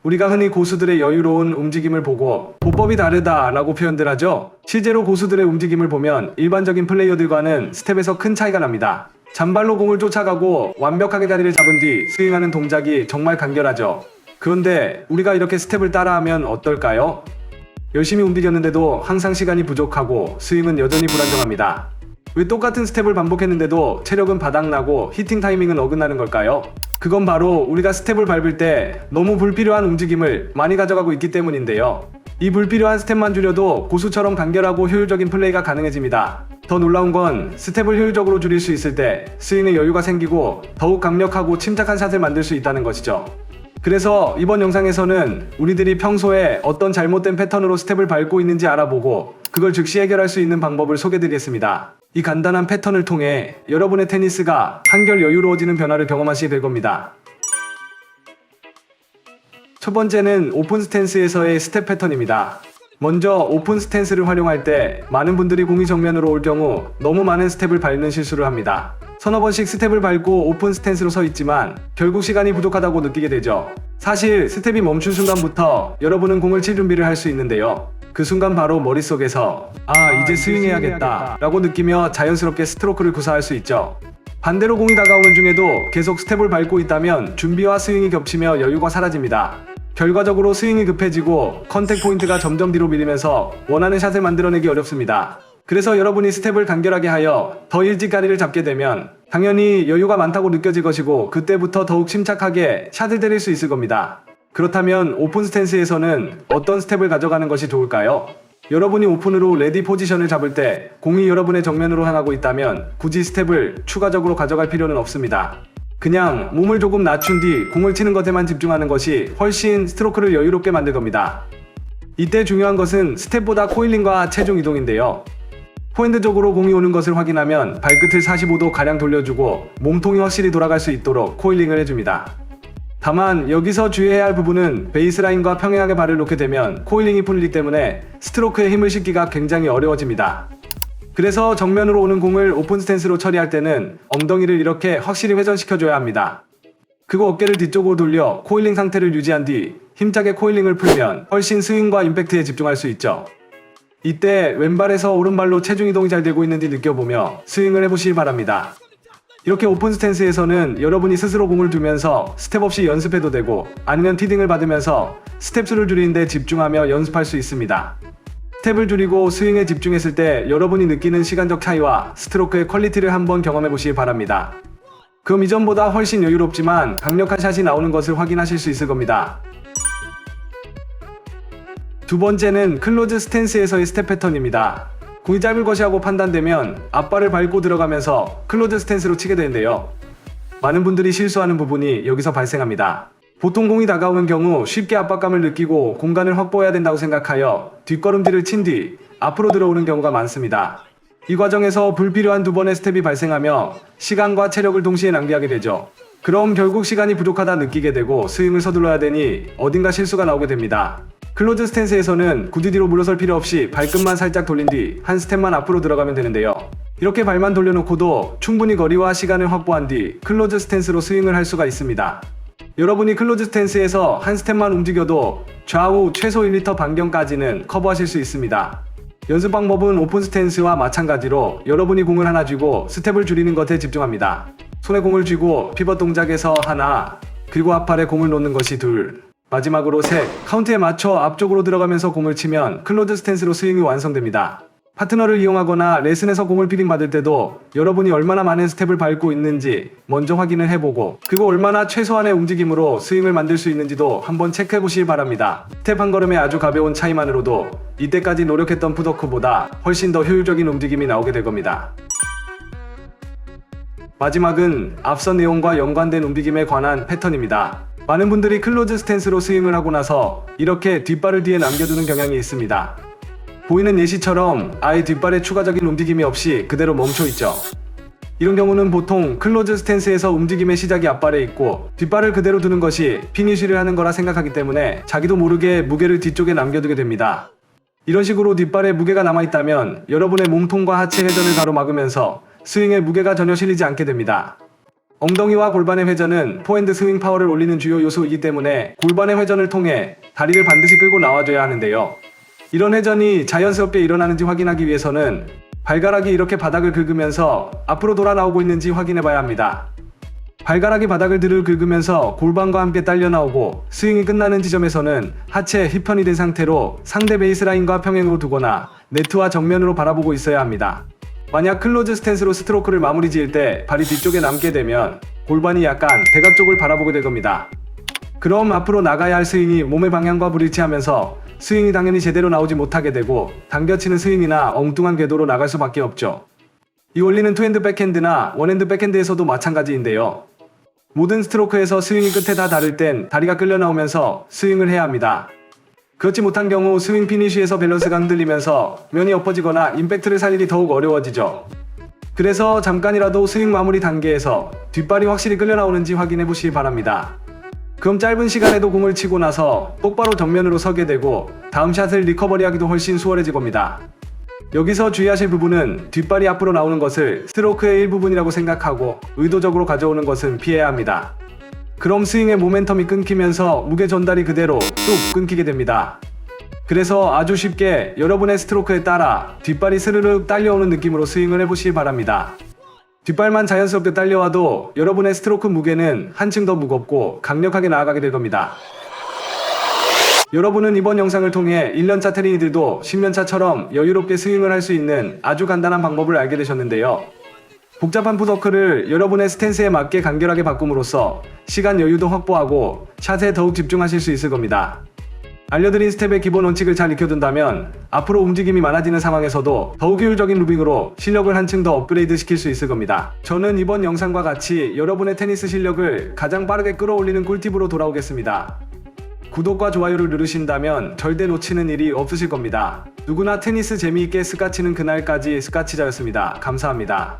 우리가 흔히 고수들의 여유로운 움직임을 보고 보법이 다르다 라고 표현들 하죠. 실제로 고수들의 움직임을 보면 일반적인 플레이어들과는 스텝에서 큰 차이가 납니다. 잔발로 공을 쫓아가고 완벽하게 자리를 잡은 뒤 스윙하는 동작이 정말 간결하죠. 그런데 우리가 이렇게 스텝을 따라하면 어떨까요? 열심히 움직였는데도 항상 시간이 부족하고 스윙은 여전히 불안정합니다. 왜 똑같은 스텝을 반복했는데도 체력은 바닥나고 히팅 타이밍은 어긋나는 걸까요? 그건 바로 우리가 스텝을 밟을 때 너무 불필요한 움직임을 많이 가져가고 있기 때문인데요. 이 불필요한 스텝만 줄여도 고수처럼 간결하고 효율적인 플레이가 가능해집니다. 더 놀라운 건 스텝을 효율적으로 줄일 수 있을 때 스윙에 여유가 생기고 더욱 강력하고 침착한 샷을 만들 수 있다는 것이죠. 그래서 이번 영상에서는 우리들이 평소에 어떤 잘못된 패턴으로 스텝을 밟고 있는지 알아보고 그걸 즉시 해결할 수 있는 방법을 소개드리겠습니다. 이 간단한 패턴을 통해 여러분의 테니스가 한결 여유로워지는 변화를 경험하시게 될 겁니다. 첫 번째는 오픈 스탠스에서의 스텝 패턴입니다. 먼저 오픈 스탠스를 활용할 때 많은 분들이 공이 정면으로 올 경우 너무 많은 스텝을 밟는 실수를 합니다. 서너 번씩 스텝을 밟고 오픈 스탠스로 서 있지만 결국 시간이 부족하다고 느끼게 되죠. 사실 스텝이 멈춘 순간부터 여러분은 공을 칠 준비를 할 수 있는데요. 그 순간 바로 머릿속에서 이제 스윙해야겠다 라고 느끼며 자연스럽게 스트로크를 구사할 수 있죠. 반대로 공이 다가오는 중에도 계속 스텝을 밟고 있다면 준비와 스윙이 겹치며 여유가 사라집니다. 결과적으로 스윙이 급해지고 컨택 포인트가 점점 뒤로 밀리면서 원하는 샷을 만들어내기 어렵습니다. 그래서 여러분이 스텝을 간결하게 하여 더 일찍 자리를 잡게 되면 당연히 여유가 많다고 느껴질 것이고 그때부터 더욱 침착하게 샷을 때릴 수 있을 겁니다. 그렇다면 오픈 스탠스에서는 어떤 스텝을 가져가는 것이 좋을까요? 여러분이 오픈으로 레디 포지션을 잡을 때 공이 여러분의 정면으로 향하고 있다면 굳이 스텝을 추가적으로 가져갈 필요는 없습니다. 그냥 몸을 조금 낮춘 뒤 공을 치는 것에만 집중하는 것이 훨씬 스트로크를 여유롭게 만들 겁니다. 이때 중요한 것은 스텝보다 코일링과 체중 이동인데요. 포핸드적으로 공이 오는 것을 확인하면 발끝을 45도 가량 돌려주고 몸통이 확실히 돌아갈 수 있도록 코일링을 해줍니다. 다만 여기서 주의해야 할 부분은 베이스라인과 평행하게 발을 놓게 되면 코일링이 풀리기 때문에 스트로크에 힘을 싣기가 굉장히 어려워집니다. 그래서 정면으로 오는 공을 오픈 스탠스로 처리할 때는 엉덩이를 이렇게 확실히 회전시켜줘야 합니다. 그리고 어깨를 뒤쪽으로 돌려 코일링 상태를 유지한 뒤 힘차게 코일링을 풀면 훨씬 스윙과 임팩트에 집중할 수 있죠. 이때 왼발에서 오른발로 체중 이동이 잘 되고 있는지 느껴보며 스윙을 해보시기 바랍니다. 이렇게 오픈 스탠스에서는 여러분이 스스로 공을 두면서 스텝 없이 연습해도 되고 아니면 티딩을 받으면서 스텝 수를 줄이는데 집중하며 연습할 수 있습니다. 스텝을 줄이고 스윙에 집중했을 때 여러분이 느끼는 시간적 차이와 스트로크의 퀄리티를 한번 경험해 보시기 바랍니다. 그럼 이전보다 훨씬 여유롭지만 강력한 샷이 나오는 것을 확인하실 수 있을 겁니다. 두 번째는 클로즈 스탠스에서의 스텝 패턴입니다. 공이 짧을 것이라고 판단되면 앞발을 밟고 들어가면서 클로즈 스탠스로 치게 되는데요. 많은 분들이 실수하는 부분이 여기서 발생합니다. 보통 공이 다가오는 경우 쉽게 압박감을 느끼고 공간을 확보해야 된다고 생각하여 뒷걸음질을 친 뒤 앞으로 들어오는 경우가 많습니다. 이 과정에서 불필요한 두 번의 스텝이 발생하며 시간과 체력을 동시에 낭비하게 되죠. 그럼 결국 시간이 부족하다 느끼게 되고 스윙을 서둘러야 되니 어딘가 실수가 나오게 됩니다. 클로즈 스탠스에서는 굳이 뒤로 물러설 필요 없이 발끝만 살짝 돌린 뒤 한 스텝만 앞으로 들어가면 되는데요. 이렇게 발만 돌려놓고도 충분히 거리와 시간을 확보한 뒤 클로즈 스탠스로 스윙을 할 수가 있습니다. 여러분이 클로즈 스탠스에서 한 스텝만 움직여도 좌우 최소 1m 반경까지는 커버하실 수 있습니다. 연습 방법은 오픈 스탠스와 마찬가지로 여러분이 공을 하나 쥐고 스텝을 줄이는 것에 집중합니다. 손에 공을 쥐고 피벗 동작에서 하나, 그리고 앞팔에 공을 놓는 것이 둘, 마지막으로 셋, 카운트에 맞춰 앞쪽으로 들어가면서 공을 치면 클로즈 스탠스로 스윙이 완성됩니다. 파트너를 이용하거나 레슨에서 공을 피딩 받을 때도 여러분이 얼마나 많은 스텝을 밟고 있는지 먼저 확인을 해보고 그리고 얼마나 최소한의 움직임으로 스윙을 만들 수 있는지도 한번 체크해 보시기 바랍니다. 스텝 한 걸음의 아주 가벼운 차이만으로도 이때까지 노력했던 풋워크보다 훨씬 더 효율적인 움직임이 나오게 될 겁니다. 마지막은 앞선 내용과 연관된 움직임에 관한 패턴입니다. 많은 분들이 클로즈 스탠스로 스윙을 하고 나서 이렇게 뒷발을 뒤에 남겨두는 경향이 있습니다. 보이는 예시처럼 아예 뒷발에 추가적인 움직임이 없이 그대로 멈춰있죠. 이런 경우는 보통 클로즈 스탠스에서 움직임의 시작이 앞발에 있고 뒷발을 그대로 두는 것이 피니쉬를 하는 거라 생각하기 때문에 자기도 모르게 무게를 뒤쪽에 남겨두게 됩니다. 이런 식으로 뒷발에 무게가 남아있다면 여러분의 몸통과 하체 회전을 가로막으면서 스윙에 무게가 전혀 실리지 않게 됩니다. 엉덩이와 골반의 회전은 포핸드 스윙 파워를 올리는 주요 요소이기 때문에 골반의 회전을 통해 다리를 반드시 끌고 나와줘야 하는데요. 이런 회전이 자연스럽게 일어나는지 확인하기 위해서는 발가락이 이렇게 바닥을 긁으면서 앞으로 돌아 나오고 있는지 확인해 봐야 합니다. 발가락이 바닥을 드르르 긁으면서 골반과 함께 딸려 나오고 스윙이 끝나는 지점에서는 하체 힙편이 된 상태로 상대 베이스라인과 평행으로 두거나 네트와 정면으로 바라보고 있어야 합니다. 만약 클로즈 스탠스로 스트로크를 마무리 지을 때 발이 뒤쪽에 남게 되면 골반이 약간 대각 쪽을 바라보게 될 겁니다. 그럼 앞으로 나가야 할 스윙이 몸의 방향과 불일치하면서 스윙이 당연히 제대로 나오지 못하게 되고 당겨치는 스윙이나 엉뚱한 궤도로 나갈 수밖에 없죠. 이 원리는 투핸드 백핸드나 원핸드 백핸드에서도 마찬가지인데요. 모든 스트로크에서 스윙이 끝에 다 닿을 땐 다리가 끌려 나오면서 스윙을 해야 합니다. 그렇지 못한 경우 스윙 피니쉬에서 밸런스가 흔들리면서 면이 엎어지거나 임팩트를 살리기 더욱 어려워지죠. 그래서 잠깐이라도 스윙 마무리 단계에서 뒷발이 확실히 끌려 나오는지 확인해 보시기 바랍니다. 그럼 짧은 시간에도 공을 치고 나서 똑바로 정면으로 서게 되고 다음 샷을 리커버리하기도 훨씬 수월해질 겁니다. 여기서 주의하실 부분은 뒷발이 앞으로 나오는 것을 스트로크의 일부분이라고 생각하고 의도적으로 가져오는 것은 피해야 합니다. 그럼 스윙의 모멘텀이 끊기면서 무게 전달이 그대로 뚝 끊기게 됩니다. 그래서 아주 쉽게 여러분의 스트로크에 따라 뒷발이 스르륵 딸려오는 느낌으로 스윙을 해보시기 바랍니다. 뒷발만 자연스럽게 딸려와도 여러분의 스트로크 무게는 한층 더 무겁고 강력하게 나아가게 될 겁니다. 여러분은 이번 영상을 통해 1년차 테린이들도 10년차처럼 여유롭게 스윙을 할 수 있는 아주 간단한 방법을 알게 되셨는데요. 복잡한 풋워크를 여러분의 스탠스에 맞게 간결하게 바꿈으로써 시간 여유도 확보하고 샷에 더욱 집중하실 수 있을 겁니다. 알려드린 스텝의 기본 원칙을 잘 익혀둔다면 앞으로 움직임이 많아지는 상황에서도 더욱 효율적인 루빙으로 실력을 한층 더 업그레이드 시킬 수 있을 겁니다. 저는 이번 영상과 같이 여러분의 테니스 실력을 가장 빠르게 끌어올리는 꿀팁으로 돌아오겠습니다. 구독과 좋아요를 누르신다면 절대 놓치는 일이 없으실 겁니다. 누구나 테니스 재미있게 스카치는 그날까지 스카치자였습니다. 감사합니다.